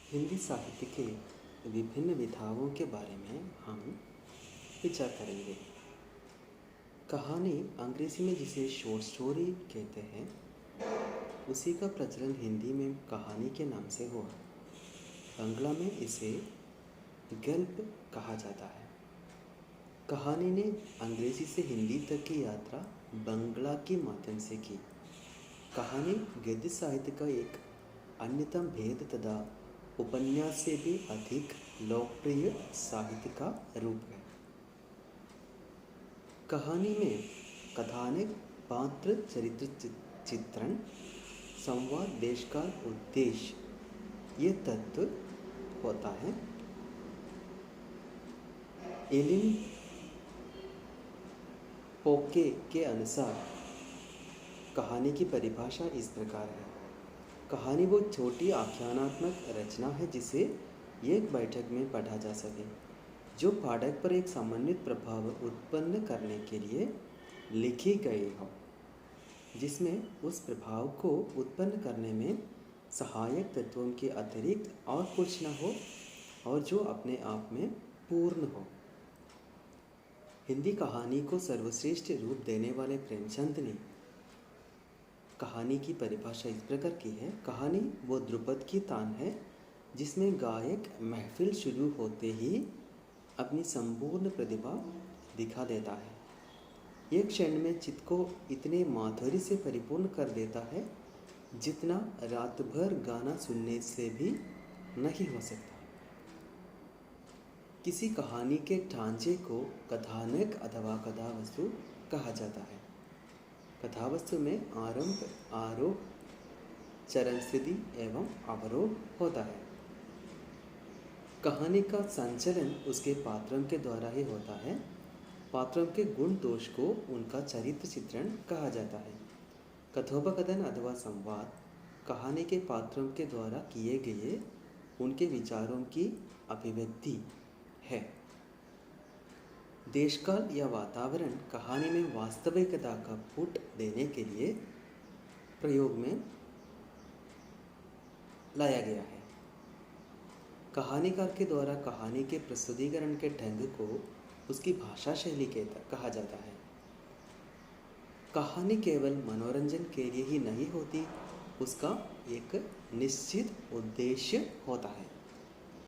हिंदी साहित्य के विभिन्न विधाओं के बारे में हम विचार करेंगे। कहानी अंग्रेजी में जिसे शॉर्ट स्टोरी कहते हैं, उसी का प्रचलन हिंदी में कहानी के नाम से हुआ। बांग्ला में इसे गल्प कहा जाता है। कहानी ने अंग्रेजी से हिंदी तक की यात्रा बांग्ला के माध्यम से की। कहानी गद्य साहित्य का एक अन्यतम भेद तथा उपन्यास से भी अधिक लोकप्रिय साहित्य का रूप है। कहानी में कथानक, पात्र, चरित्र चित्रण, संवाद, देशकाल, उद्देश्य ये तत्व होता है। एलिन पोके के अनुसार कहानी की परिभाषा इस प्रकार है। कहानी वो छोटी आख्यानात्मक रचना है जिसे एक बैठक में पढ़ा जा सके, जो पाठक पर एक समन्वित प्रभाव उत्पन्न करने के लिए लिखी गई हो, जिसमें उस प्रभाव को उत्पन्न करने में सहायक तत्वों के अतिरिक्त और कुछ न हो और जो अपने आप में पूर्ण हो। हिंदी कहानी को सर्वश्रेष्ठ रूप देने वाले प्रेमचंद ने कहानी की परिभाषा इस प्रकार की है। कहानी वो ध्रुपद की तान है जिसमें गायक महफिल शुरू होते ही अपनी संपूर्ण प्रतिभा दिखा देता है। एक क्षण में चित्त को इतने माधुर्य से परिपूर्ण कर देता है जितना रात भर गाना सुनने से भी नहीं हो सकता। किसी कहानी के ढांचे को कथानक अथवा कथावस्तु कहा जाता है। कथावस्तु में आरंभ, आरोह, चरण स्थिति एवं अवरोह होता है। कहानी का संचलन उसके पात्रों के द्वारा ही होता है। पात्रों के गुण दोष को उनका चरित्र चित्रण कहा जाता है। कथोपकथन अथवा संवाद कहानी के पात्रों के द्वारा किए गए उनके विचारों की अभिव्यक्ति है। देशकाल या वातावरण कहानी में वास्तविकता का पुट देने के लिए प्रयोग में लाया गया है। कहानीकार के द्वारा कहानी के प्रस्तुतिकरण के ढंग को उसकी भाषा शैली कहा जाता है। कहानी केवल मनोरंजन के लिए ही नहीं होती, उसका एक निश्चित उद्देश्य होता है।